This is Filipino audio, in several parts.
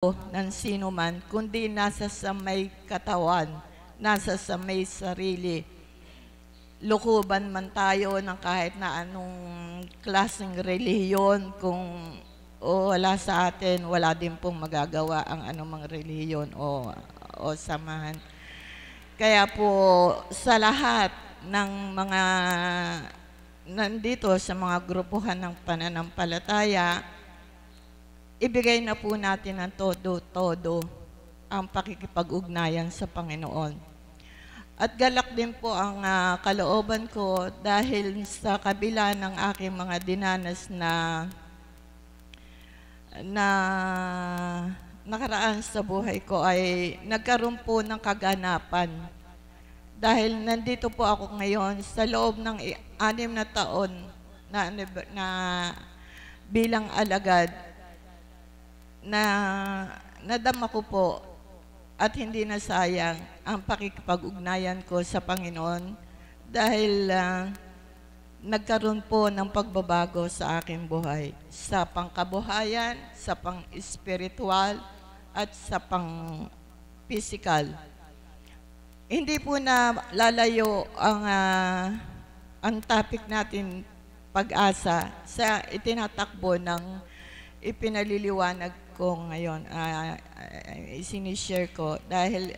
ng sino man, kundi nasa sa may katawan, nasa sa may sarili. Lukuban man tayo ng kahit na anong klaseng relihiyon, kung wala sa atin, wala din pong magagawa ang anumang relihiyon o samahan. Kaya po sa lahat ng mga nandito sa mga grupuhan ng pananampalataya, ibigay na po natin ng todo-todo ang pakikipag-ugnayan sa Panginoon. At galak din po ang kalooban ko dahil sa kabila ng aking mga dinanas na nakaraan sa buhay ko ay nagkaroon po ng kaganapan. Dahil nandito po ako ngayon sa loob ng 6 na taon na bilang alagad, na nadama ko po at hindi na sayang ang pakikipag-ugnayan ko sa Panginoon dahil nagkaroon po ng pagbabago sa aking buhay, sa pangkabuhayan, sa pang-espiritual at sa pang-physical. Hindi po na lalayo ang topic natin, pag-asa, sa itinatakbo ng ipinaliliwanag ko ngayon, isinishare ko dahil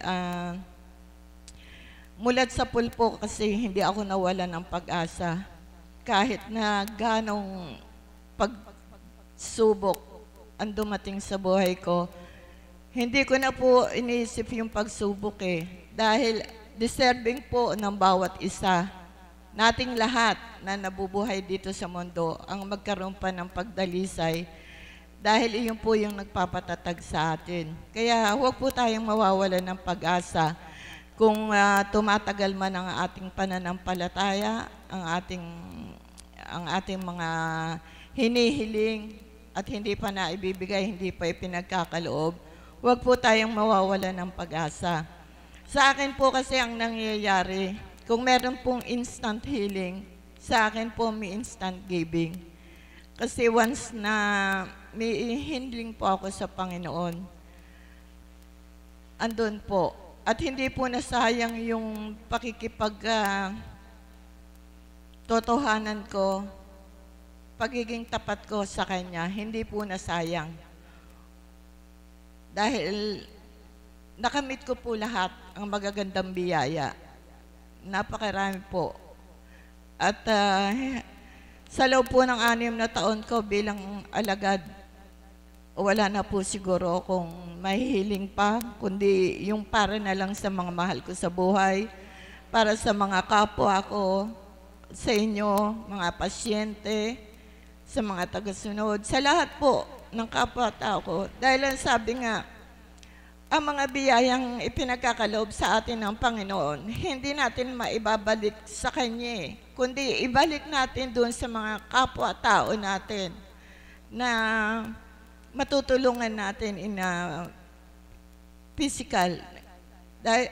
mulat sa pulpo kasi hindi ako nawala ng pag-asa kahit na ganong pagsubok ang dumating sa buhay ko. Hindi ko na po iniisip yung pagsubok dahil deserving po ng bawat isa nating lahat na nabubuhay dito sa mundo ang magkaroon pa ng pagdalisay dahil iyon po yung nagpapatatag sa atin. Kaya huwag po tayong mawawalan ng pag-asa kung tumatagal man ang ating pananampalataya, ang ating mga hinihiling at hindi pa naibibigay, hindi pa ipinagkakaloob. Huwag po tayong mawawalan ng pag-asa. Sa akin po kasi ang nangyayari, kung meron pong instant healing, sa akin po may instant giving. Kasi once na may healing po ako sa Panginoon, andun po. At hindi po nasayang yung totohanan ko, pagiging tapat ko sa Kanya, hindi po nasayang. Dahil nakamit ko po lahat ang magagandang biyaya. Napakarami po. At sa loob po ng 6 na taon ko bilang alagad, wala na po siguro kung mahihiling pa, kundi yung para na lang sa mga mahal ko sa buhay, para sa mga kapwa ko, sa inyo, mga pasyente, sa mga tagasunod, sa lahat po ng kapwa-tao ko. Dahil ang sabi nga, ang mga biyayang ipinagkakaloob sa atin ng Panginoon, hindi natin maibabalik sa Kanya, kundi ibalik natin doon sa mga kapwa-tao natin na matutulungan natin in physical. Dahil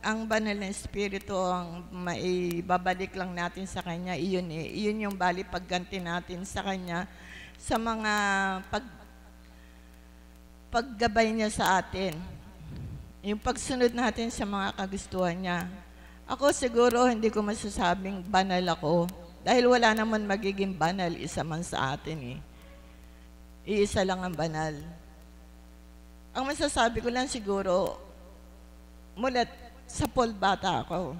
ang banal na Espiritu ang maibabalik lang natin sa Kanya, iyon iyon yung bali pagganti natin sa Kanya sa mga paggabay niya sa atin. Yung pagsunod natin sa mga kagustuhan niya. Ako siguro hindi ko masasabing banal ako dahil wala naman magiging banal isa man sa atin Iisa lang ang banal. Ang masasabi ko lang siguro, mulat sa bata ako,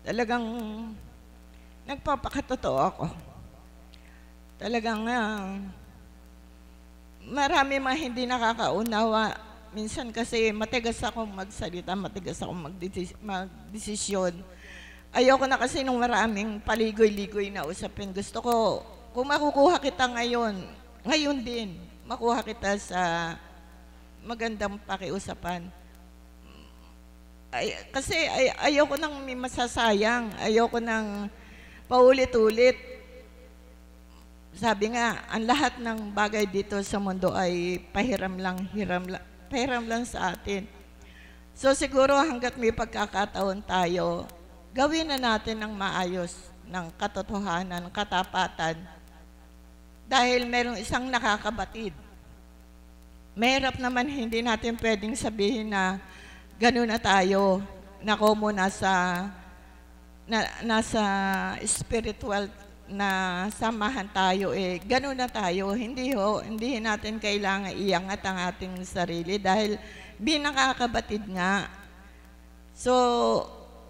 talagang nagpapakatotoo ako. Talagang marami mga hindi nakakaunawa. Minsan kasi matigas akong magsalita, matigas akong magdesisyon. Ayoko na kasi nung maraming paligoy-ligoy na usapin. Gusto ko, kung makukuha kita ngayon din, makuha kita sa magandang pakiusapan. Kasi ayoko nang may masasayang, ayoko nang paulit-ulit. Sabi nga, ang lahat ng bagay dito sa mundo ay pahiram lang sa atin. So siguro hanggat may pagkakataon tayo, gawin na natin ng maayos, ng katotohanan, katapatan. Dahil merong isang nakakabatid mahirap naman, hindi natin pwedeng sabihin na gano'n na tayo, na como nasa spiritual na samahan tayo, gano'n na tayo. Hindi natin kailangan iangat ang ating sarili dahil binakakabatid nga. So,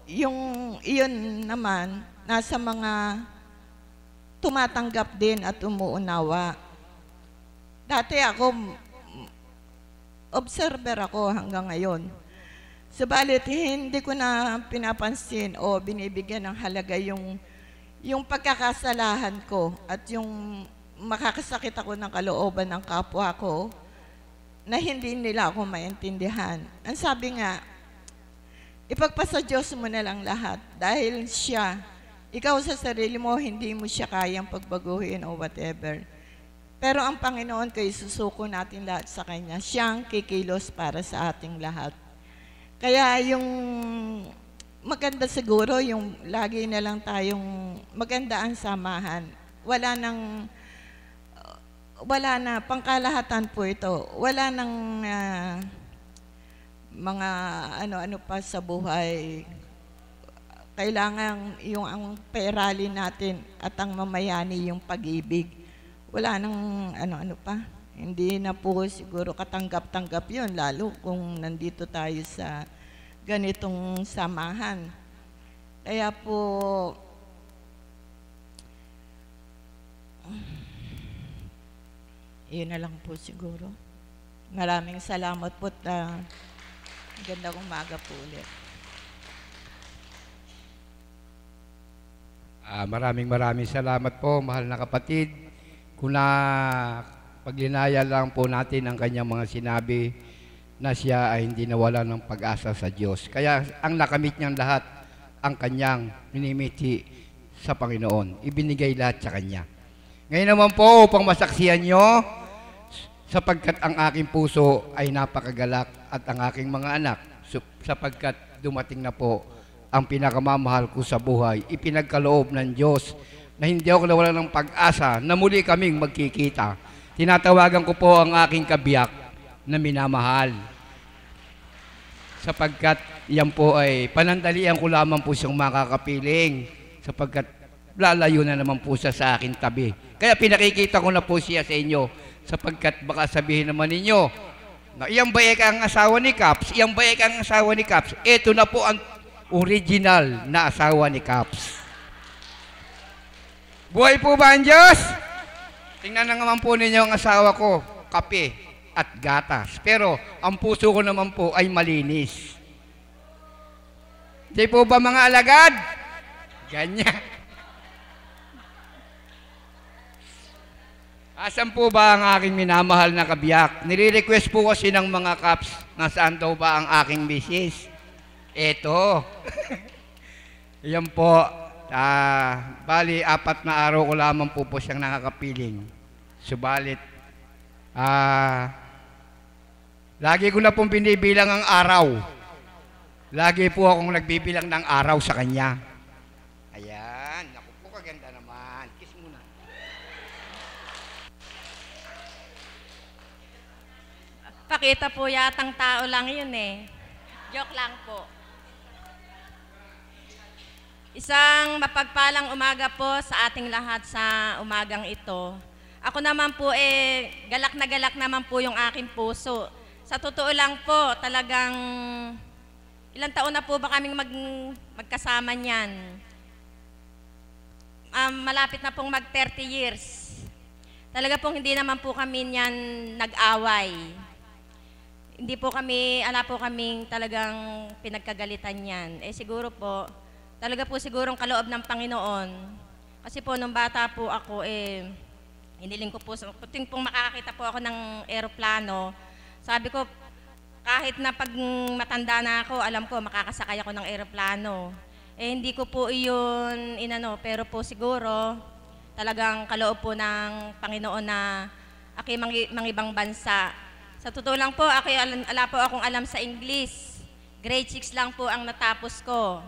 iyon naman, nasa mga tumatanggap din at umuunawa. Dati ako, observer ako hanggang ngayon. Subalit, hindi ko na pinapansin o binibigyan ng halaga yung pagkakasalahan ko at yung makakasakit ako ng kalooban ng kapwa ko na hindi nila ako maintindihan. Ang sabi nga, ipagpasa Diyos mo na lang lahat dahil siya, ikaw sa sarili mo, hindi mo siya kayang pagbaguhin o whatever. Pero ang Panginoon ko, isusuko natin lahat sa Kanya. Siyang kikilos para sa ating lahat. Kaya yung maganda siguro, yung lagi na lang tayong maganda ang samahan. Wala na, pangkalahatan po ito. Wala nang mga ano-ano pa sa buhay. Kailangan yung ang perali natin at ang mamayani yung pag-ibig. Wala nang ano-ano pa. Hindi na po siguro katanggap-tanggap yun, lalo kung nandito tayo sa ganitong samahan. Kaya po, yun na lang po siguro. Maraming salamat po at magandang umaga po ulit. Maraming salamat po, mahal na kapatid. Kung paglinaya lang po natin ang kanyang mga sinabi na siya ay hindi nawala ng pag-asa sa Diyos. Kaya ang nakamit niyang lahat, ang kanyang minimiti sa Panginoon. Ibinigay lahat sa Kanya. Ngayon naman po, upang masaksihan nyo, sapagkat ang aking puso ay napakagalak at ang aking mga anak, sapagkat dumating na po ang pinakamamahal ko sa buhay, ipinagkaloob ng Diyos na hindi ako nawala ng pag-asa na muli kaming magkikita. Tinatawagan ko po ang aking kabiyak na minamahal. Sapagkat yan po ay panandalian ko lamang po siyang makakapiling. Sapagkat lalayo na naman po siya sa aking tabi. Kaya pinakikita ko na po siya sa inyo. Sapagkat baka sabihin naman ninyo, na iyang baik ang asawa ni Caps, iyang baik ang asawa ni Caps. Ito na po ang original na asawa ni Caps. Buhay po ba ang Diyos? Tingnan na naman po ninyo ang asawa ko, kape at gatas. Pero ang puso ko naman po ay malinis. Di po ba mga alagad? Ganyan. Asan po ba ang aking minamahal na kabiyak? Nire-request po kasi ng mga Caps, nasaan daw ba ang aking misis? Eto. Yan po. Bali, 4 na araw ko lamang po siyang nakakapiling. Subalit, lagi ko na pong binibilang ang araw. Lagi po akong nagbibilang ng araw sa kanya. Ayan, naku po, kaganda naman. Kiss muna. Pakita po yatang tao lang yun eh. Joke lang po. Isang mapagpalang umaga po sa ating lahat sa umagang ito. Ako naman po galak naman po yung aking puso. Sa totoo lang po, talagang ilang taon na po ba kaming magkasama niyan? Malapit na pong mag 30 years. Talaga pong hindi naman po kami niyan nag-away. Hindi po kami, ala po kaming talagang pinagkagalitan niyan. Siguro po, talaga po sigurong kaloob ng Panginoon. Kasi po nung bata po ako, hiniling ko po, puting pong makakakita po ako ng eroplano, sabi ko, kahit na pag matanda na ako, alam ko makakasakay ako ng eroplano. Hindi ko po iyon inano, pero po siguro, talagang kaloob po ng Panginoon na aking mangibang bansa. Sa totoo lang po, ala po akong alam sa English. Grade 6 lang po ang natapos ko.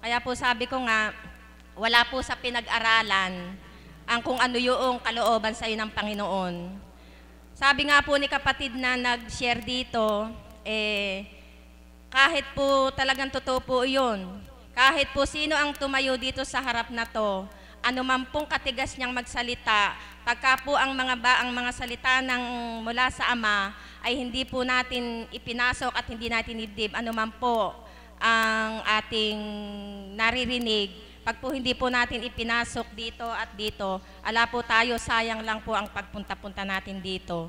Kaya po sabi ko nga, wala po sa pinag-aralan ang kung ano yung kalooban sa iyo ng Panginoon. sabi nga po ni kapatid na nag-share dito, kahit po talagang totoo po yun, kahit po sino ang tumayo dito sa harap na to, anuman pong katigas niyang magsalita, pagka po ang mga salita ng mula sa Ama ay hindi po natin ipinasok at hindi natin idib, anuman po ang ating naririnig, pag po hindi po natin ipinasok dito at dito, ala po tayo, sayang lang po ang pagpunta-punta natin dito.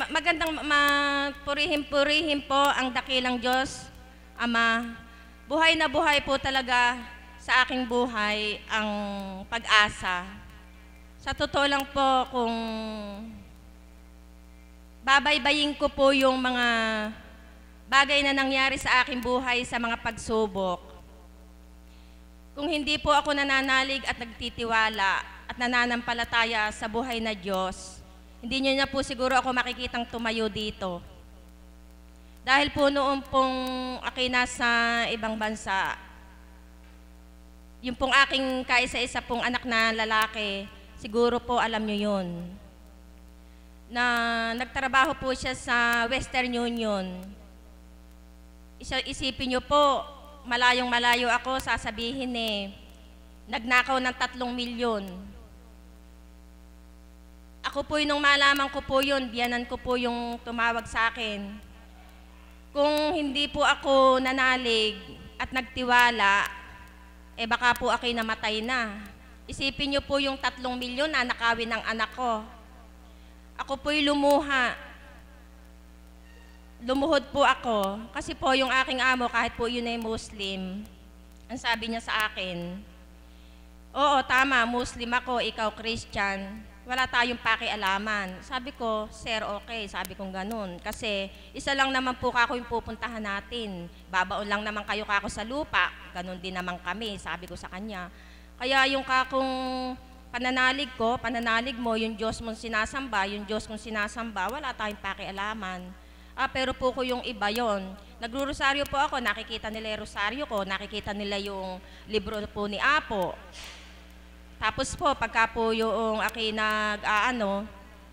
Magandang purihin po ang dakilang Diyos, Ama. Buhay na buhay po talaga sa aking buhay ang pag-asa. Sa totoo lang po, kung babaybayin ko po yung mga bagay na nangyari sa aking buhay sa mga pagsubok, kung hindi po ako nananalig at nagtitiwala at nananampalataya sa buhay na Diyos, hindi niyo na po siguro ako makikitang tumayo dito. Dahil po noon pong ako'y nasa ibang bansa, yung pong aking kaisa-isa pong anak na lalaki, siguro po alam niyo yun, na nagtrabaho po siya sa Western Union. Isipin niyo po, malayong-malayo ako, sasabihin nagnakaw ng 3 milyon. Ako po nung malaman ko po yun, biyanan ko po yung tumawag sa akin. Kung hindi po ako nanalig at nagtiwala, baka po ako'y namatay na. Isipin niyo po yung 3 milyon na nakawin ng anak ko. Ako po'y lumuha. Lumuhod po ako. Kasi po yung aking amo, kahit po yun ay Muslim, ang sabi niya sa akin, oo, tama, Muslim ako, ikaw Christian. Wala tayong pakialaman. Sabi ko, sir, okay. Sabi kong ganun. Kasi isa lang naman po kako yung pupuntahan natin. Babaon lang naman kayo kako sa lupa. Ganun din naman kami, sabi ko sa kanya. Kaya yung kakong pananalig mo, yung Diyos mong sinasamba, yung Diyos mong sinasamba, wala tayong pakialaman. Pero po ko yung iba yon. Nagro-rosaryo po ako, nakikita nila yung rosaryo ko, nakikita nila yung libro po ni Apo. Tapos po, pagka po yung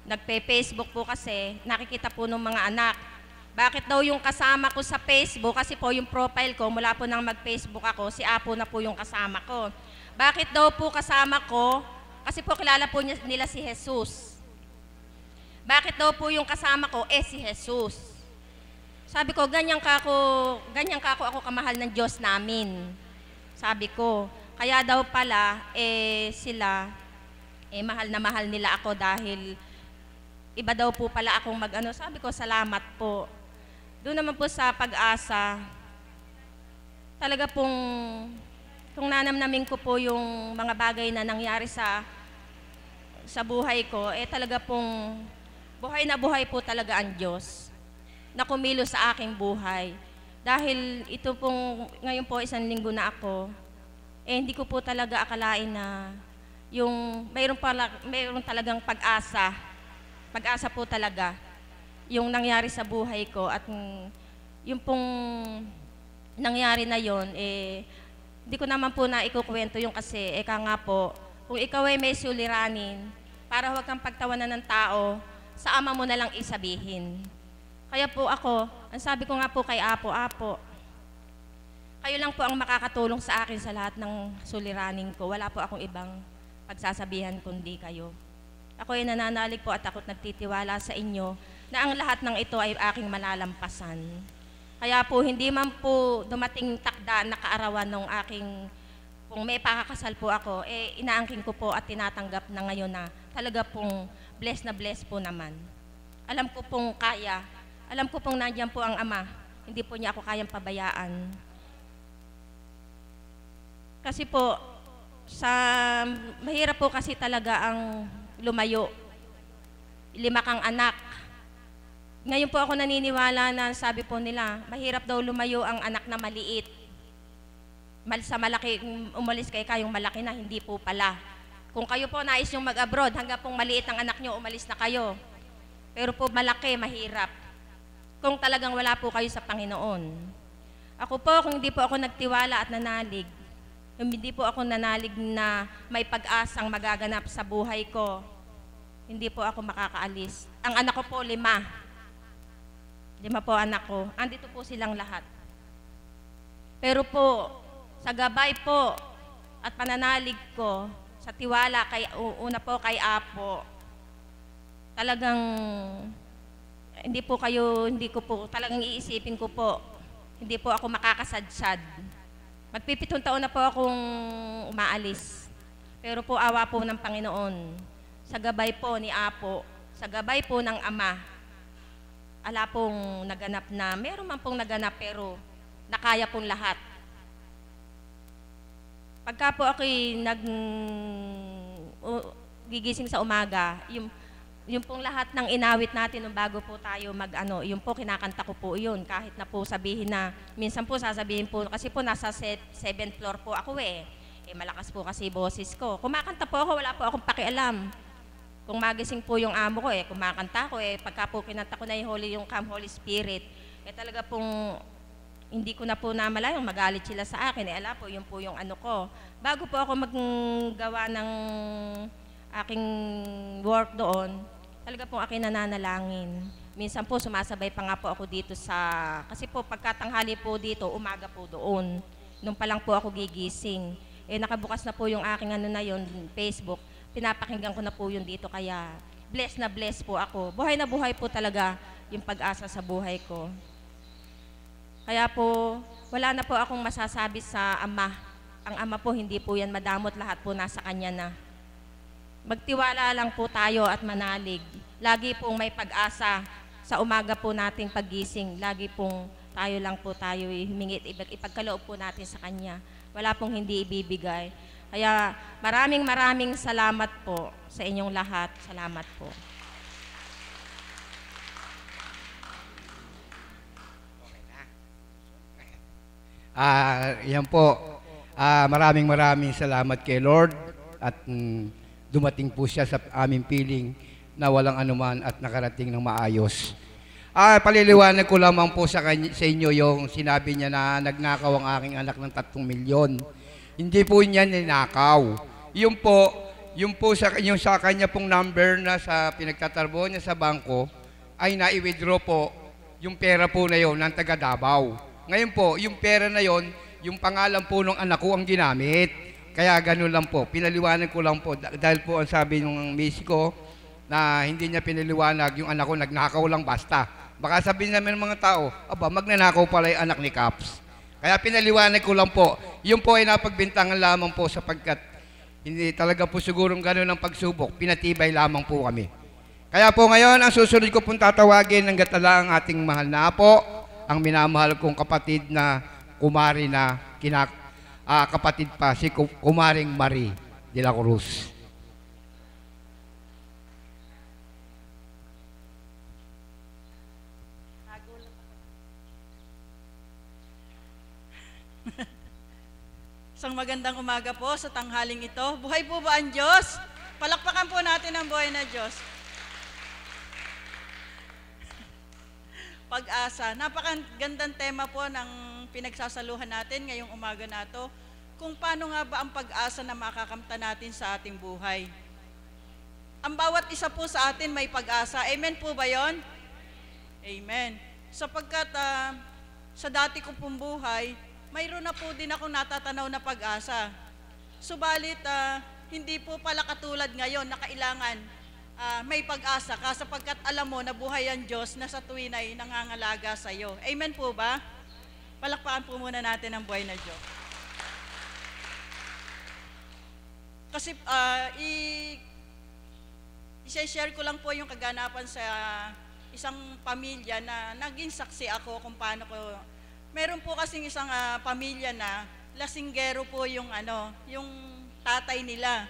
nagpe-Facebook po kasi, nakikita po ng mga anak. Bakit daw yung kasama ko sa Facebook, kasi po yung profile ko, mula po nang mag-Facebook ako, si Apo na po yung kasama ko. Bakit daw po kasama ko? Kasi po kilala po nila si Jesus. Bakit daw po yung kasama ko? Si Jesus. Sabi ko, ganyan ka ako kamahal ng Diyos namin. Sabi ko. Kaya daw pala, sila, mahal nila ako dahil iba daw po pala akong Sabi ko, salamat po. Doon naman po sa pag-asa, talaga pong, kung nanamnamin ko po yung mga bagay na nangyari sa buhay ko, talaga pong, buhay na buhay po talaga ang Diyos na kumilos sa aking buhay. Dahil ito pong, ngayon po 1 linggo na ako, hindi ko po talaga akalain na yung mayroon talagang pag-asa. Pag-asa po talaga yung nangyari sa buhay ko at yung pong nangyari na yon hindi ko naman po na ikukwento yung kasi nga po, kung ikaw ay may suliranin, para huwag kang pagtawanan ng tao, sa Ama mo na lang isabihin. Kaya po ako, ang sabi ko nga po kay Apo, kayo lang po ang makakatulong sa akin sa lahat ng suliranin ko. Wala po akong ibang pagsasabihan kundi kayo. Ako ay nananalig po at ako't nagtitiwala sa inyo na ang lahat ng ito ay aking malalampasan. Kaya po hindi man po dumating takda na kaarawan ng aking, kung may pakakasal po ako, inaangkin ko po at tinatanggap na ngayon na talaga pong bless na bless po naman. Alam ko pong kaya, alam ko pong nandiyan po ang Ama, hindi po niya ako kayang pabayaan. Kasi po, mahirap po kasi talaga ang lumayo. 5 kang anak. Ngayon po ako naniniwala na sabi po nila, mahirap daw lumayo ang anak na maliit. Sa malaki, umalis kayong malaki na, hindi po pala. Kung kayo po nais yung mag-abroad, hanggang pong maliit ang anak nyo, umalis na kayo. Pero po malaki, mahirap. Kung talagang wala po kayo sa Panginoon. Ako po, kung hindi po ako nagtiwala at nanalig, hindi po ako nanalig na may pag-asang magaganap sa buhay ko, hindi po ako makakaalis. Ang anak ko po, 5. 5 po anak ko. Andito po silang lahat. Pero po, sa gabay po at pananalig ko, sa tiwala, una po kay Apo, talagang hindi ko po, talagang iisipin ko po, hindi po ako makakasadsad. Magpipitong taon na po akong umaalis. Pero po awa po ng Panginoon, sa gabay po ni Apo, sa gabay po ng Ama, ala pong naganap na, meron man pong naganap pero nakaya pong lahat. Pagka po ako'y gigising sa umaga, yung pong lahat ng inawit natin nung bago po tayo yung po kinakanta ko po yun, kahit na po sabihin na, minsan po sasabihin po, kasi po nasa 7th floor po ako malakas po kasi boses ko. Kumakanta po ako, wala po akong pakialam. Kung magising po yung amo ko, kumakanta ko, pagka po kinanta ko na yung Come Holy Spirit, talaga pong hindi ko na po namalayang magalit sila sa akin. Ala po, yun po yung ano ko. Bago po ako maggawa ng aking work doon, talaga po aking nananalangin. Minsan po sumasabay pa nga po ako dito kasi po pagkatanghali po dito, umaga po doon. Nung pa lang po ako gigising. Nakabukas na po yung aking Facebook. Pinapakinggan ko na po yun dito, kaya blessed na blessed po ako. Buhay na buhay po talaga yung pag-asa sa buhay ko. Kaya po, wala na po akong masasabi sa Ama. Ang Ama po, hindi po yan madamot, lahat po nasa Kanya na. Magtiwala lang po tayo at manalig. Lagi pong may pag-asa sa umaga po nating paggising. Lagi pong tayo humingi, ipagkaloob po natin sa Kanya. Wala pong hindi ibibigay. Kaya maraming salamat po sa inyong lahat. Salamat po. Yan po. Maraming salamat kay Lord at dumating po siya sa aming piling na walang anuman at nakarating ng maayos. Paliliwanag ko lamang po sa inyo yung sinabi niya na nagnakaw ang aking anak ng 3 milyon. Hindi po niya ninakaw. Yung sa kanya pong number na sa pinagtatrabaho niya sa bangko ay nai-withdraw po yung pera po na yon ng taga Davao. Ngayon po, yung pera na yon, yung pangalan po ng anak ko ang ginamit. Kaya ganun lang po. Pinaliwanag ko lang po dahil po ang sabi ng miss ko na hindi niya pinaliwanag yung anak ko nagnakaw lang basta. Baka sabihin namin ng mga tao, magnanakaw pala yung anak ni Caps. Kaya pinaliwanag ko lang po. Yung po ay napagbintangan lamang po sapagkat hindi talaga po sigurong gano'n ang pagsubok. Pinatibay lamang po kami. Kaya po ngayon, ang susunod ko pong tatawagin ng gatala ang ating mahal na apo, ang minamahal kong kapatid na kumari na kapatid pa, si Kumaring Marie de la Cruz. Isang magandang umaga po sa tanghaling ito. Buhay po ba ang Diyos? Palakpakan po natin ang buhay na Diyos. Pag-asa. Napakagandang tema po ng pinagsasaluhan natin ngayong umaga na to. Kung paano nga ba ang pag-asa na makakamta natin sa ating buhay. Ang bawat isa po sa atin may pag-asa. Amen po ba yon? Amen. Sapagkat sa dati ko pong buhay, mayroon na po din akong natatanaw na pag-asa. Subalit, hindi po pala katulad ngayon na kailangan may pag-asa ka sapagkat alam mo na buhay ang Diyos na sa tuwin ay nangangalaga sa iyo. Amen po ba? Palakpakan po muna natin ang buhay na Diyos. Kasi i-share ko lang po yung kaganapan sa isang pamilya na naging saksi ako kung paano ko. Meron po kasing isang pamilya na lasinggero po yung tatay nila.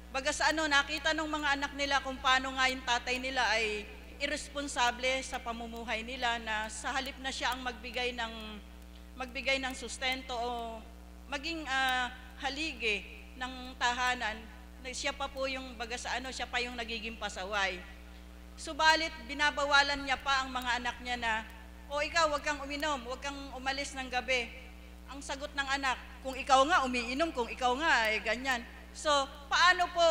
Baga sa nakita ng mga anak nila kung paano nga yung tatay nila ay irresponsable sa pamumuhay nila na sa halip na siya ang magbigay ng sustento o maging haligi ng tahanan, siya pa po yung baga sa siya pa yung nagiging pasaway. Subalit binabawalan niya pa ang mga anak niya na, ikaw, wag kang uminom, wag kang umalis ng gabi. Ang sagot ng anak, kung ikaw nga umiinom, kung ikaw nga ay ganyan. So, paano po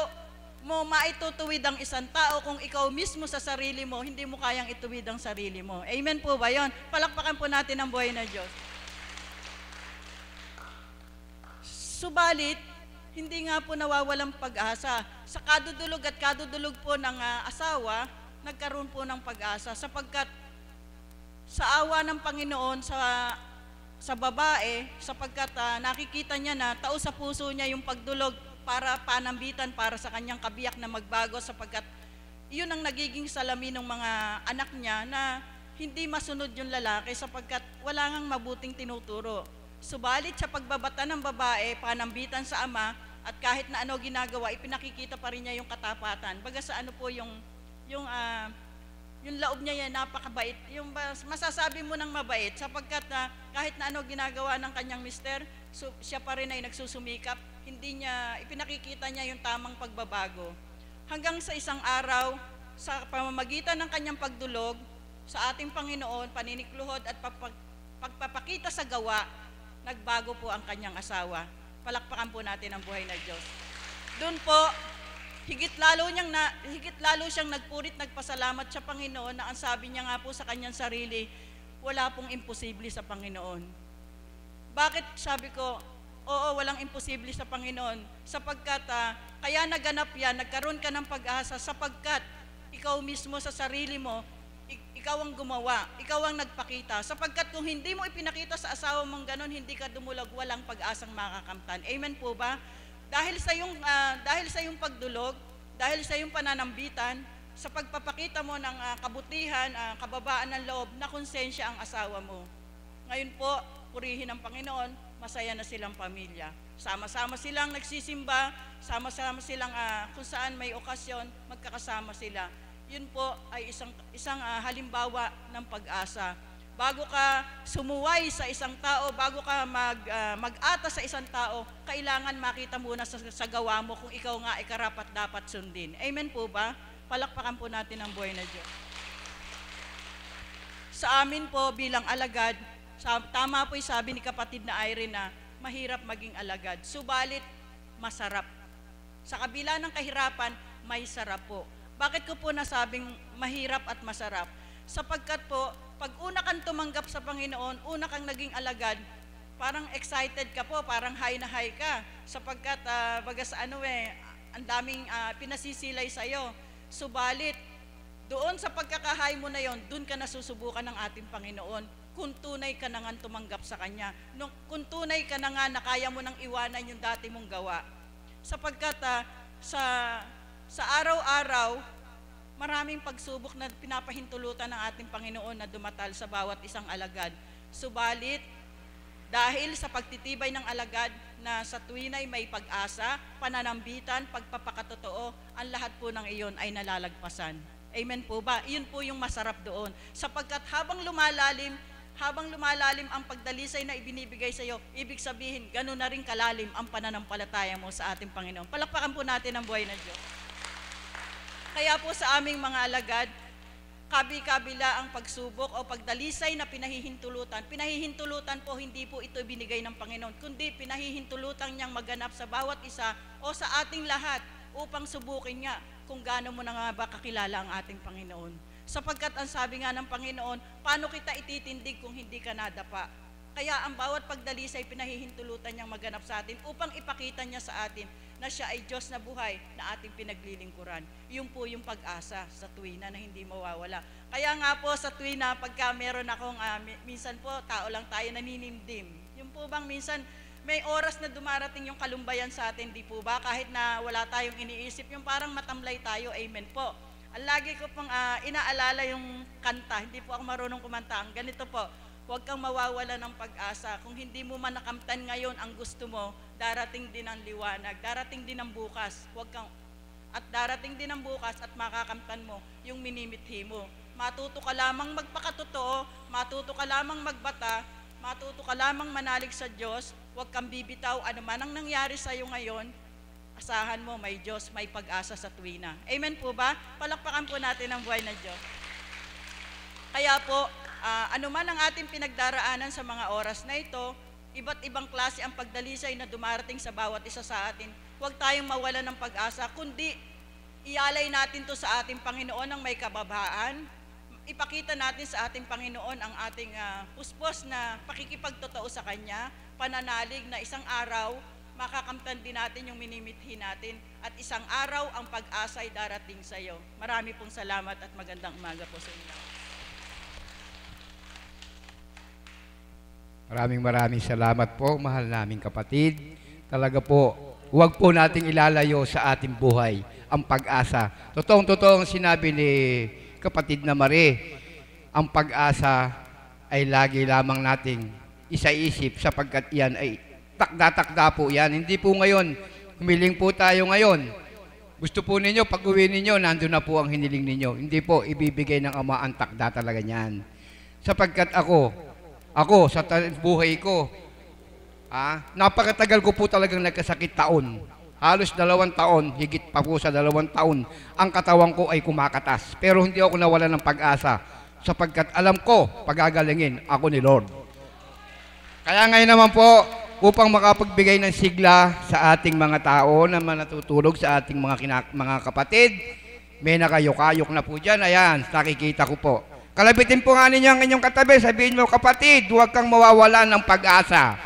mo maitutuwid ang isang tao kung ikaw mismo sa sarili mo, hindi mo kayang ituwid ang sarili mo? Amen po ba yon? Palakpakan po natin ang buhay na Diyos. Subalit, hindi nga po nawawalang pag-asa. Sa kadudulog at kadudulog po ng asawa, nagkaroon po ng pag-asa sapagkat sa awa ng Panginoon sa babae, sapagkat nakikita niya na tao sa puso niya yung pagdulog para panambitan para sa kanyang kabiyak na magbago, sapagkat yun ang nagiging salamin ng mga anak niya na hindi masunod yung lalaki sapagkat wala ngang mabuting tinuturo. Subalit sa pagbabata ng babae, panambitan sa ama, at kahit na ano ginagawa, ipinakikita pa rin niya yung katapatan. Baga sa ano po yung laob niya yan, napakabait. Yung masasabi mo ng mabait sapagkat kahit na ano ginagawa ng kanyang mister, siya pa rin ay nagsusumikap. Hindi niya, ipinakikita niya yung tamang pagbabago. Hanggang sa isang araw, sa pamamagitan ng kanyang pagdulog, sa ating Panginoon, paninikluhod at pagpapakita sa gawa, nagbago po ang kanyang asawa. Palakpakan po natin ang buhay na Diyos. Doon po, higit lalo siyang nagpurit, nagpasalamat sa Panginoon na ang sabi niya nga po sa kanyang sarili, wala pong imposible sa Panginoon. Bakit sabi ko, oo, walang imposible sa Panginoon? Sapagkat kaya naganap yan, nagkaroon ka ng pag-asa sapagkat ikaw mismo sa sarili mo, ikaw ang gumawa, ikaw ang nagpakita. Sapagkat kung hindi mo ipinakita sa asawa mong ganon, hindi ka dumulog, walang pag-asang makakamtan. Amen po ba? Dahil sa iyong pagdulog, dahil sa iyong pananambitan, sa pagpapakita mo ng kabutihan, kababaan ng loob, na konsensya ang asawa mo. Ngayon po, purihin ang Panginoon, masaya na silang pamilya. Sama-sama silang nagsisimba, sama-sama silang kung saan may okasyon, magkakasama sila. Yun po ay isang halimbawa ng pag-asa. Bago ka sumuway sa isang tao, bago ka mag-ata sa isang tao, kailangan makita muna sa gawa mo kung ikaw nga ay karapat dapat sundin. Amen po ba? Palakpakan po natin ang buhay na Diyos. Sa amin po bilang alagad, tama po yung sabi ni kapatid na Irene na mahirap maging alagad, subalit masarap. Sa kabila ng kahirapan, may sarap po. Bakit ko po nasabing mahirap at masarap? Sapagkat po, pag una kang tumanggap sa Panginoon, una kang naging alagad, parang excited ka po, parang high na high ka. Sapagkat, ang daming pinasisilay sa'yo. Subalit, doon sa pagkakahay mo na yon, doon ka nasusubukan ng ating Panginoon. Kung tunay ka na nga tumanggap sa Kanya. Kung tunay ka na nga na kaya mo nang iwanan yung dati mong gawa. Sapagkat sa araw-araw, maraming pagsubok na pinapahintulutan ng ating Panginoon na dumatal sa bawat isang alagad. Subalit, dahil sa pagtitibay ng alagad na sa tuwinay may pag-asa, pananambitan, pagpapakatotoo, ang lahat po ng iyon ay nalalagpasan. Amen po ba? Iyon po yung masarap doon. Sapagkat habang lumalalim ang pagdalisay na ibinibigay sa iyo, ibig sabihin, gano'n na rin kalalim ang pananampalataya mo sa ating Panginoon. Palakpakan po natin ang buhay na Diyos. Kaya po sa aming mga alagad, kabi-kabila ang pagsubok o pagdalisay na pinahihintulutan. Pinahihintulutan po, hindi po ito binigay ng Panginoon, kundi pinahihintulutan niyang maganap sa bawat isa o sa ating lahat upang subukin niya kung gaano mo na nga ba kakilala ang ating Panginoon. Sapagkat ang sabi nga ng Panginoon, paano kita ititindig kung hindi ka nadapa? Kaya ang bawat pagdalisay pinahihintulutan niyang maganap sa atin upang ipakita niya sa atin na siya ay Diyos na buhay na ating pinaglilingkuran. Yun po yung pag-asa sa tuwina na hindi mawawala. Kaya nga po sa tuwina, pagka meron akong, minsan po, tao lang tayo naninimdim. Yung po bang minsan, may oras na dumarating yung kalumbayan sa atin, di po ba? Kahit na wala tayong iniisip, yung parang matamlay tayo, amen po. Ang lagi ko pong inaalala yung kanta, hindi po ako marunong kumanta. Ang ganito po, huwag kang mawawala ng pag-asa. Kung hindi mo man nakamtan ngayon ang gusto mo, darating din ang liwanag, darating din ang bukas. Darating din ang bukas at makakamtan mo yung minimithi mo. Matuto ka lamang magpakatotoo, matuto ka lamang magbata, matuto ka lamang manalig sa Diyos, huwag kang bibitaw, ano man ang nangyari sa iyo ngayon, asahan mo may Diyos, may pag-asa sa tuwina. Amen po ba? Palakpakan po natin ang buhay na Diyos. Kaya po, ano man ang ating pinagdaraanan sa mga oras na ito, iba't ibang klase ang pagdalisay na dumarating sa bawat isa sa atin. Huwag tayong mawala ng pag-asa, kundi ialay natin to sa ating Panginoon ng may kababaan. Ipakita natin sa ating Panginoon ang ating puspos na pakikipagtotoo sa Kanya, pananalig na isang araw, makakamtan din natin yung minimithi natin at isang araw ang pag-asa ay darating sa iyo. Marami pong salamat at magandang umaga po sa inyo. Maraming salamat po, mahal naming kapatid. Talaga po, huwag po nating ilalayo sa ating buhay ang pag-asa. Totoong sinabi ni kapatid na Marie, ang pag-asa ay lagi lamang nating isaisip sapagkat yan ay takda-takda po yan. Hindi po ngayon, humiling po tayo ngayon. Gusto po ninyo, pag-uwi ninyo, nandun na po ang hiniling ninyo. Hindi po ibibigay ng Ama ang takda talaga niyan. Sapagkat ako sa buhay ko, napakatagal ko po talagang nagkasakit taon. Halos 2 taon, higit pa po sa 2 taon, ang katawan ko ay kumakatas. Pero hindi ako nawalan ng pag-asa sapagkat alam ko, pagagalingin ako ni Lord. Kaya ngayon naman po, upang makapagbigay ng sigla sa ating mga tao na manatutulog sa ating mga kapatid, may nakayok-ayok na po dyan. Ayan, nakikita ko po. Kalabitin po nga ninyo ang inyong katabi. Sabihin mo, kapatid, huwag kang mawawalan ng pag-asa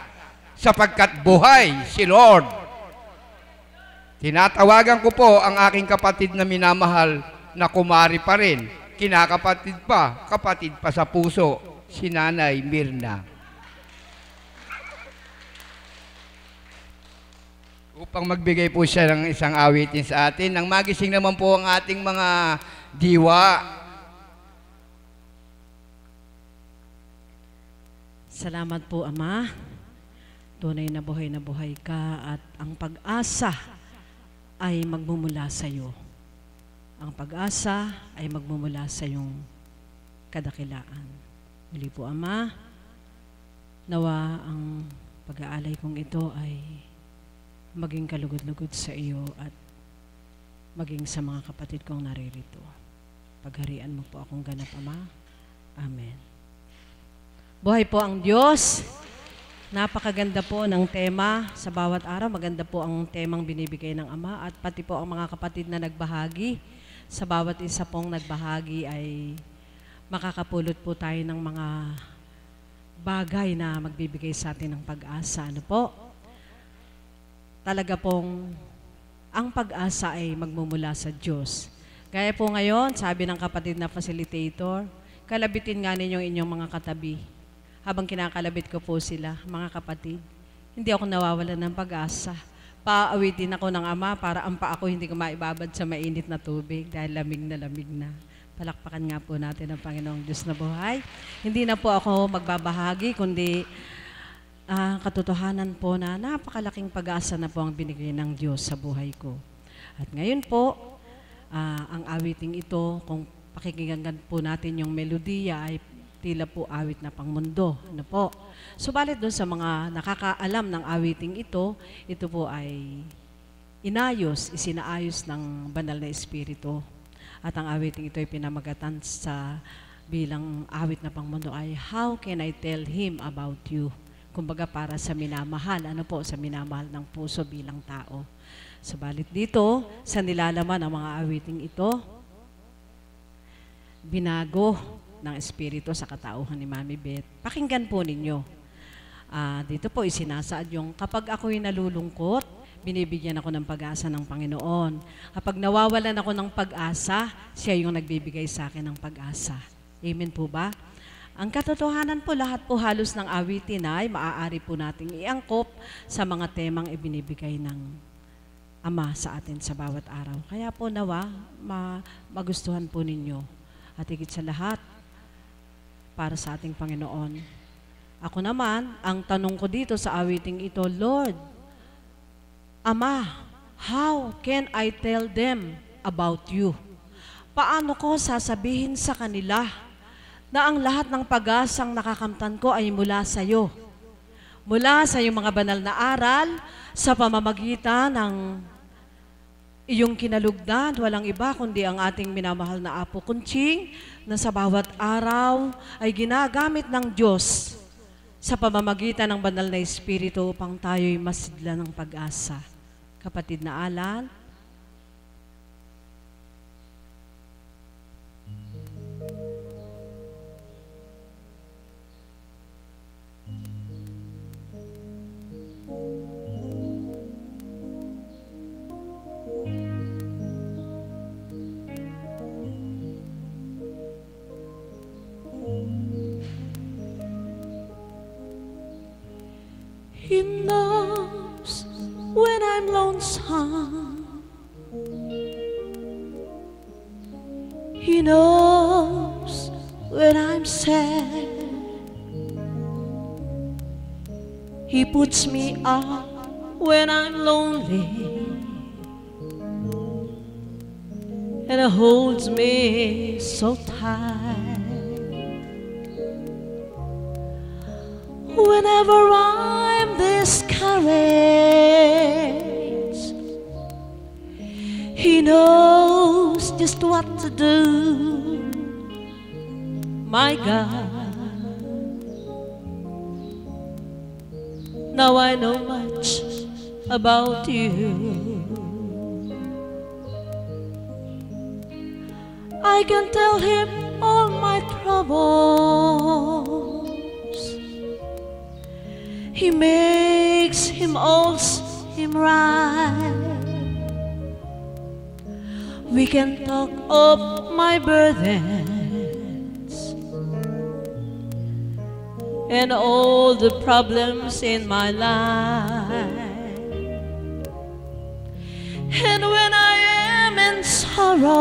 sapagkat buhay si Lord. Tinatawagan ko po ang aking kapatid na minamahal na kumari pa rin, kinakapatid pa, kapatid pa sa puso, si Nanay Mirna. Upang magbigay po siya ng isang awitin sa atin, nang magising naman po ang ating mga diwa. Salamat po, Ama. Tunay na buhay ka at ang pag-asa ay magmumula sa iyo. Ang pag-asa ay magmumula sa iyong kadakilaan. Muli po, Ama, nawa ang pag-aalay kong ito ay maging kalugod-lugod sa iyo at maging sa mga kapatid kong naririto. Pagharian mo po akong ganap, Ama. Amen. Buhay po ang Diyos. Napakaganda po ng tema sa bawat araw. Maganda po ang temang binibigay ng Ama at pati po ang mga kapatid na nagbahagi. Sa bawat isa pong nagbahagi ay makakapulot po tayo ng mga bagay na magbibigay sa atin ng pag-asa. Ano po? Talaga pong ang pag-asa ay magmumula sa Diyos. Gaya po ngayon, sabi ng kapatid na facilitator, kalabitin nga ninyo inyong mga katabi. Habang kinakalabit ko po sila, mga kapatid, hindi ako nawawalan ng pag-asa. Paawitin ako ng Ama para ang paa ko hindi ko maibabad sa mainit na tubig dahil lamig na. Palakpakan nga po natin ang Panginoong Diyos na buhay. Hindi na po ako magbabahagi, kundi katotohanan po na napakalaking pag-asa na po ang binigay ng Diyos sa buhay ko. At ngayon po, ang awiting ito, kung pakikinggan po natin yung melodiya ay tila po awit na pangmundo. Ano po? Subalit doon sa mga nakakaalam ng awiting ito po ay isinaayos ng banal na Espiritu. At ang awiting ito ay pinamagatan sa bilang awit na pangmundo ay How Can I Tell Him About You? Kumbaga para sa minamahal. Ano po? Sa minamahal ng puso bilang tao. Subalit dito, sa nilalaman ng mga awiting ito, binago ng Espiritu sa katauhan ni Mami Beth. Pakinggan po ninyo. Dito po isinasaad yung kapag ako'y nalulungkot, binibigyan ako ng pag-asa ng Panginoon. Kapag nawawalan ako ng pag-asa, siya yung nagbibigay sa akin ng pag-asa. Amen po ba? Ang katotohanan po, lahat po halos ng awitin ay maaari po nating iangkop sa mga temang ibinibigay ng Ama sa atin sa bawat araw. Kaya po nawa, magustuhan po ninyo. At higit sa lahat, para sa ating Panginoon. Ako naman, ang tanong ko dito sa awiting ito, Lord, Ama, how can I tell them about you? Paano ko sasabihin sa kanila na ang lahat ng pag-asang nakakamtan ko ay mula sa iyo? Mula sa iyong mga banal na aral, sa pamamagitan ng iyong kinalugdan, walang iba kundi ang ating minamahal na Apo Kunching na sa bawat araw ay ginagamit ng Diyos sa pamamagitan ng banal na Espiritu upang tayo'y masidla ng pag-asa. Kapatid na Alan, He knows when I'm lonesome. He knows when I'm sad. He puts me up when I'm lonely and holds me so tight. Whenever I'm discouraged, He knows just what to do. My God, now I know much about you. I can tell Him all my troubles. He makes Him all seem right. We can talk of my burdens and all the problems in my life. And when I am in sorrow,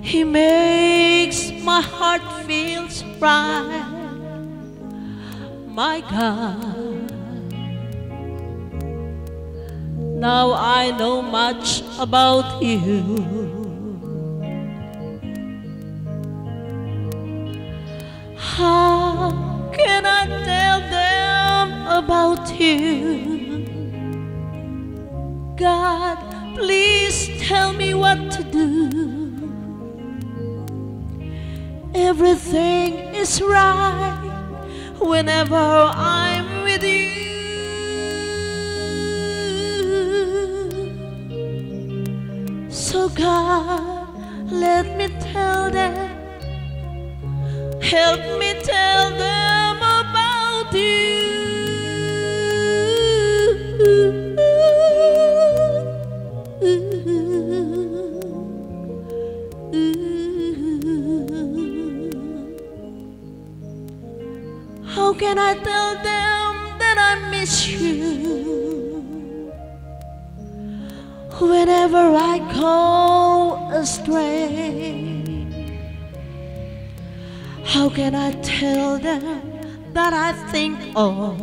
He makes my heart feel bright. My God, now I know much about you. How can I tell them about you? God, please tell me what to do. Everything is right whenever I'm with you. So God, let me tell them, help me tell them about you. How can I tell them that I miss you whenever I go astray? How can I tell them that I think of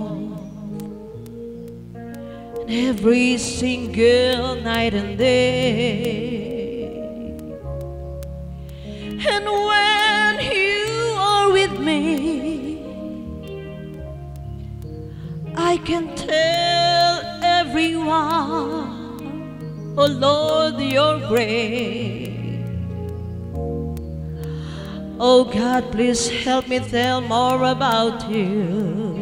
every single night and day? And when you are with me, I can tell everyone, oh Lord, you're great. Oh God, please help me tell more about you.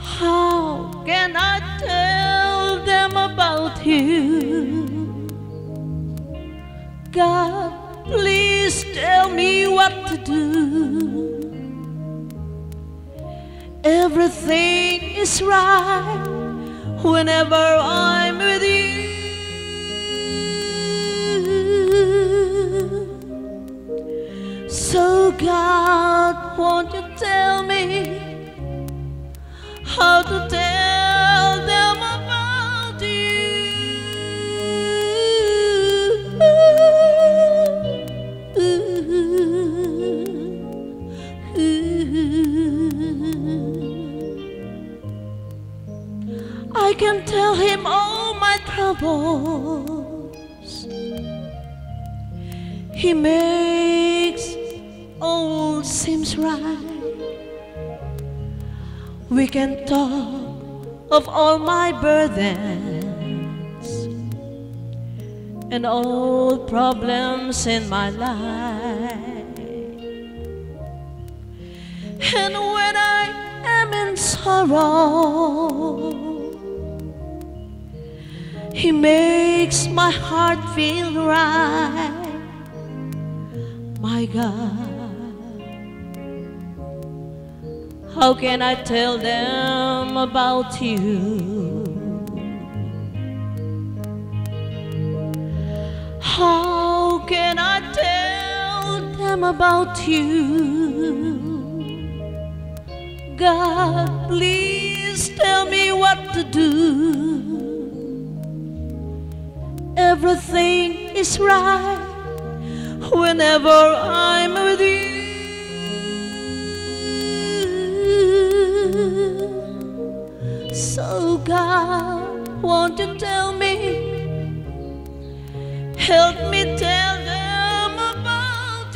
How can I tell them about you? God, please tell me what to do. Everything is right whenever I'm with you. So God, won't you tell me how to tell them about I can tell him all my troubles. He makes all seems right. We can talk of all my burdens and all problems in my life. And when I am in sorrow, He makes my heart feel right. My God, how can I tell them about you? How can I tell them about you? God, please tell me what to do. Everything is right whenever I'm with you. So God, won't you tell me? Help me tell them about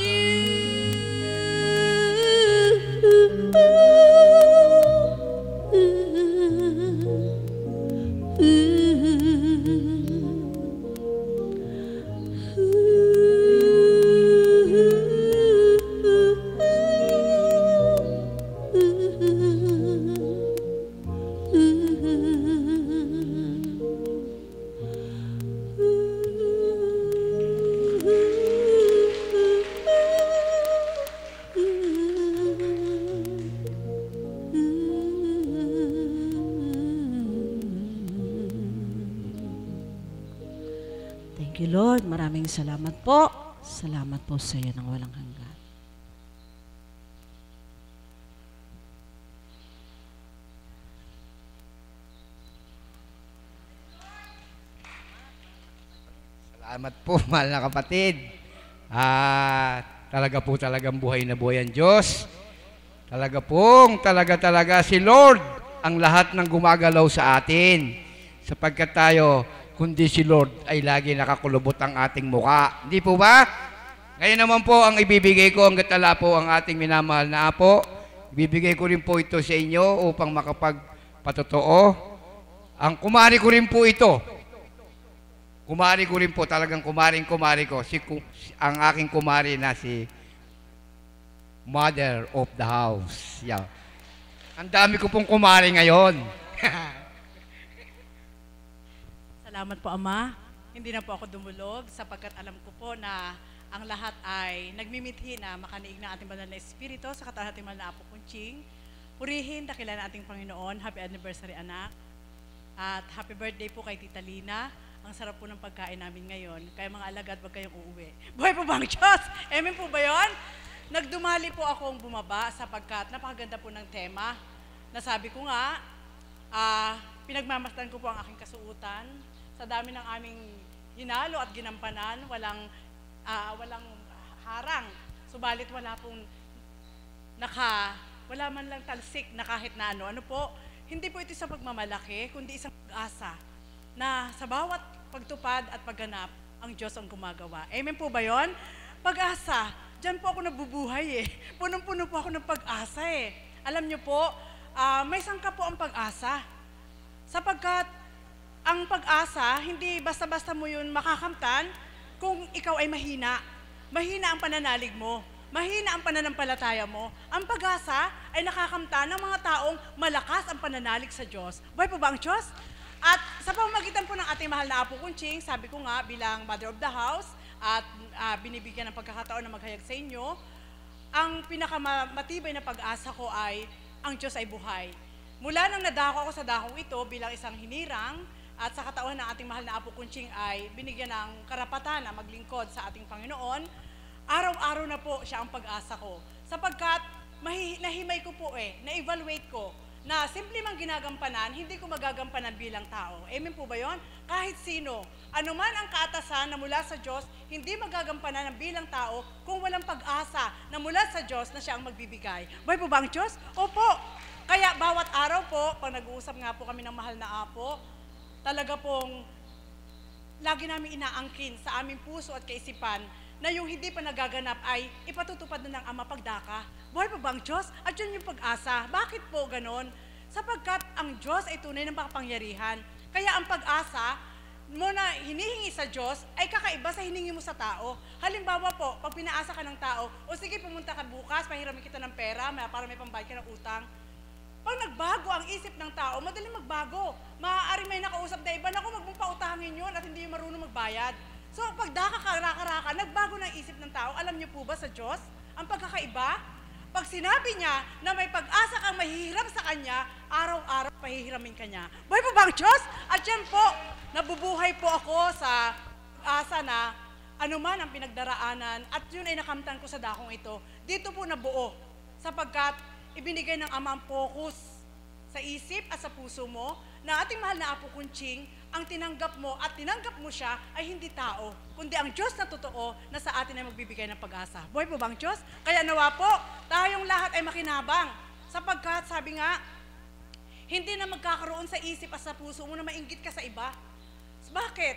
Thank you, Lord. Maraming salamat po. Salamat po sa iyo ng walang hanggan. Salamat po, mahal na kapatid. Talagang buhay na buhay ang Diyos. Talaga si Lord ang lahat ng gumagalaw sa atin. Sapagkat tayo, kundi si Lord ay lagi nakakulubot ang ating muka. Hindi po ba? Ngayon naman po ang ibibigay ko hanggat ala po ang ating minamahal na apo. Ibibigay ko rin po ito sa inyo upang makapagpatotoo. Ang kumari ko rin po ito. Kumari ko rin po, talagang kumari ko. Ang aking kumari na si Mother of the House. Yeah. Ang dami ko pong kumari ngayon. Salamat po, Ama. Hindi na po ako dumulog sapagkat alam ko po na ang lahat ay nagmimithi na makaniig ng ating banal na Espiritu sa katawan nating mahal na Apo Kunching. Purihin, dakilan ng ating Panginoon. Happy anniversary, anak. At happy birthday po kay Tita Lina. Ang sarap po ng pagkain namin ngayon. Kaya mga alagad, wag kayong uuwi. Buhay po ba ang Diyos? Amen po ba yun? Nagdumali po akong bumaba sapagkat napakaganda po ng tema. Nasabi ko nga, pinagmamasdan ko po ang aking kasuutan. Sa dami ng aming hinalo at ginampanan, walang harang. Subalit wala man lang talsik na kahit na ano. Ano po, hindi po ito sa pagmamalaki, kundi isang pag-asa na sa bawat pagtupad at pagganap, ang Diyos ang gumagawa. Amen po ba yun? Pag-asa, dyan po ako nabubuhay eh. Punong-puno po ako ng pag-asa eh. Alam niyo po, may sangka po ang pag-asa. Sapagkat ang pag-asa, hindi basta-basta mo yun makakamtan kung ikaw ay mahina. Mahina ang pananalig mo. Mahina ang pananampalataya mo. Ang pag-asa ay nakakamtan ng mga taong malakas ang pananalig sa Diyos. Buhay po ba ang Diyos? At sa pamamagitan po ng ating mahal na Apo Kunching, sabi ko nga bilang Mother of the House at binibigyan ng pagkakataon na maghayag sa inyo, ang pinakamatibay na pag-asa ko ay ang Diyos ay buhay. Mula nang nadako ako sa dakong ito bilang isang hinirang at sa katauhan ng ating mahal na Apo Kunching ay binigyan ng karapatan na maglingkod sa ating Panginoon, araw-araw na po siya ang pag-asa ko. Sapagkat nahimay ko po na-evaluate ko na simple mang ginagampanan, hindi ko magagampanan bilang tao. Amen po ba yun? Kahit sino, anuman ang kaatasan na mula sa Diyos, hindi magagampanan ng bilang tao kung walang pag-asa na mula sa Diyos na siya ang magbibigay. Buhay po ba ang Diyos? Opo. Kaya bawat araw po, pag nag-uusap nga po kami ng mahal na Apo, talaga pong lagi namin inaangkin sa aming puso at kaisipan na yung hindi pa nagaganap ay ipatutupad na ng Ama pagdaka. Buhay pa ba ang Diyos? At yun yung pag-asa. Bakit po ganon? Sapagkat ang Diyos ay tunay ng makapangyarihan. Kaya ang pag-asa, mo na hinihingi sa Diyos ay kakaiba sa hiningi mo sa tao. Halimbawa po, pag pinaasa ka ng tao, o sige pumunta ka bukas, pahiramin kita ng pera para may pambayad ka ng utang. Pag nagbago ang isip ng tao, madali magbago. Maaari may nakausap na iba, naku, wag mong pautangin yun at hindi yung marunong magbayad. So pag raka-raka, nagbago ng isip ng tao, alam niyo po ba sa Diyos, ang pagkakaiba, pag sinabi niya na may pag-asa kang mahihiram sa Kanya, araw-araw pahihiramin ka niya. Buhay po ba ang Diyos? At yan po, nabubuhay po ako sa asa na anuman ang pinagdaraanan at yun ay nakamtan ko sa dakong ito. Dito po nabuo sapagkat ibinigay ng Ama ang focus sa isip at sa puso mo na ating mahal na Apo Kunching, ang tinanggap mo at tinanggap mo siya ay hindi tao, kundi ang Diyos na totoo na sa atin ay magbibigay ng pag-asa. Buhay po ba ang Diyos? Kaya nawa po, tayong lahat ay makinabang sapagkat sabi nga, hindi na magkakaroon sa isip at sa puso mo na mainggit ka sa iba. Bakit?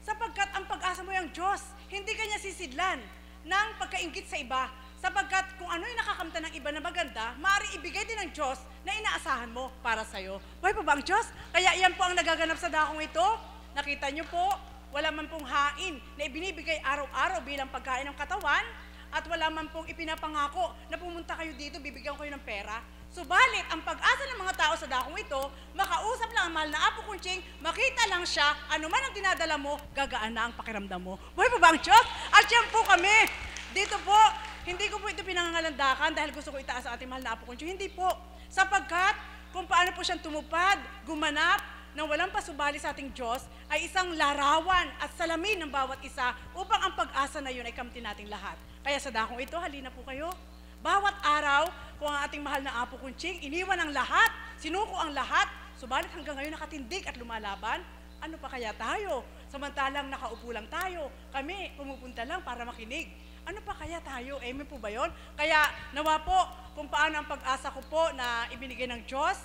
Sapagkat ang pag-asa mo yung Diyos, hindi kanya sisidlan ng pagkainggit sa iba. Sapagkat kung ano yung nakakamta ng iba na maganda, maaari ibigay din ng Diyos na inaasahan mo para sa'yo. Buhay po ba ang Diyos? Kaya yan po ang nagaganap sa dakong ito. Nakita niyo po, wala man pong hain na ibinibigay araw-araw bilang pagkain ng katawan at wala man pong ipinapangako na pumunta kayo dito, bibigyan ko kayo ng pera. Subalit, ang pag-asa ng mga tao sa dakong ito, makausap lang ang mahal na Apo Kunching, makita lang siya, anuman ang dinadala mo, gagaan na ang pakiramdam mo. Buhay po ba ang Diyos? At yan po kami. Dito po, hindi ko po ito pinangangalandakan dahil gusto ko itaas ang ating mahal na Apo Kunching. Hindi po. Sapagkat, kung paano po siyang tumupad, gumanap, nang walang pasubali sa ating Diyos, ay isang larawan at salamin ng bawat isa upang ang pag-asa na yun ay kamtin nating lahat. Kaya sa dakong ito, halina po kayo. Bawat araw, kung ang ating mahal na Apo Kunching, iniwan ang lahat, sinuko ang lahat, subalit hanggang ngayon nakatindig at lumalaban, ano pa kaya tayo? Samantalang nakaupo lang tayo, kami pumupunta lang para makinig. Ano pa kaya tayo? Amen po ba yun? Kaya nawa po kung paano ang pag-asa ko po na ibinigay ng Diyos,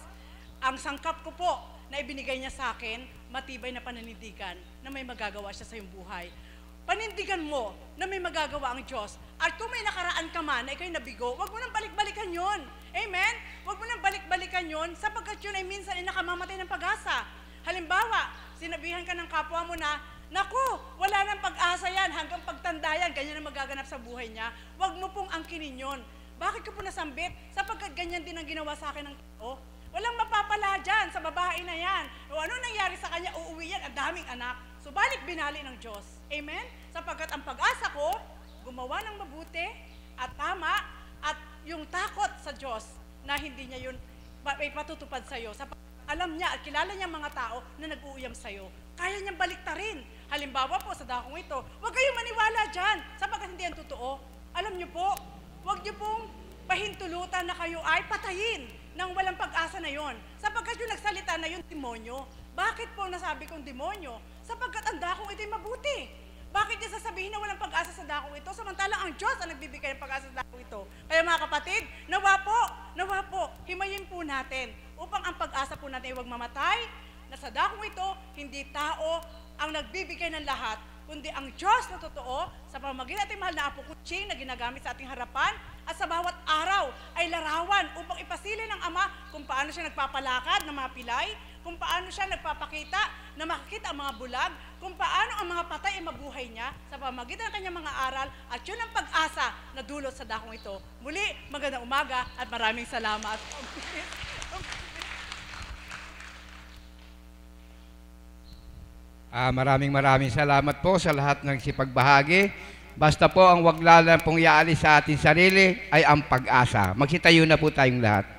ang sangkap ko po na ibinigay niya sa akin, matibay na pananindigan na may magagawa siya sa iyong buhay. Panindigan mo na may magagawa ang Diyos. At kung may nakaraan ka man na ikaw'y nabigo, huwag mo nang balik-balikan yun. Amen? Huwag mo nang balik-balikan yun sapagkat yun ay minsan ay nakamamatay ng pag-asa. Halimbawa, sinabihan ka ng kapwa mo na, naku, wala nang pag-asa yan, hanggang pagtanda yan, ganyan ang magaganap sa buhay niya. Huwag mo pong angkinin yun. Bakit ka po nasambit? Sapagkat ganyan din ang ginawa sa akin ng tao. Walang mapapala dyan sa babae na yan. O ano nangyari sa kanya, uuwi yan, at daming anak. Subalit binali ng Diyos. Amen? Sapagkat ang pag-asa ko, gumawa ng mabuti at tama at yung takot sa Diyos na hindi niya yun may patutupad sa iyo. Sapagkat alam niya at kilala niya mga tao na nag-uuyam sa iyo. Kaya niyang baliktarin. Halimbawa po sa dakong ito, huwag kayong maniwala dyan sapagkat hindi yan totoo. Alam niyo po, huwag niyo pong pahintulutan na kayo ay patayin ng walang pag-asa na yon. Sapagkat yung nagsalita na yun, demonyo. Bakit po nasabi kong demonyo? Sapagkat ang dakong ito'y mabuti. Bakit niya sasabihin na walang pag-asa sa dakong ito? Samantalang ang Diyos ang nagbibigay ng pag-asa sa dakong ito. Kaya mga kapatid, nawa po, himayin po natin upang ang pag-asa po natin ay huwag mamatay, na sa dakong ito, hindi tao ang nagbibigay ng lahat, kundi ang Diyos na totoo sa pamamagitan ating mahal na Apo Kunching na ginagamit sa ating harapan at sa bawat araw ay larawan upang ipasili ng Ama kung paano siya nagpapalakad ng mga pilay, kung paano siya nagpapakita na makikita ang mga bulag, kung paano ang mga patay ay mabuhay niya sa pamamagitan ng kanyang mga aral at yun ang pag-asa na dulot sa dakong ito. Muli, magandang umaga at maraming salamat. Maraming salamat po sa lahat ng sipagbahagi. Basta po ang wag lang pong iaalis sa ating sarili ay ang pag-asa. Magsitayo na po tayong lahat.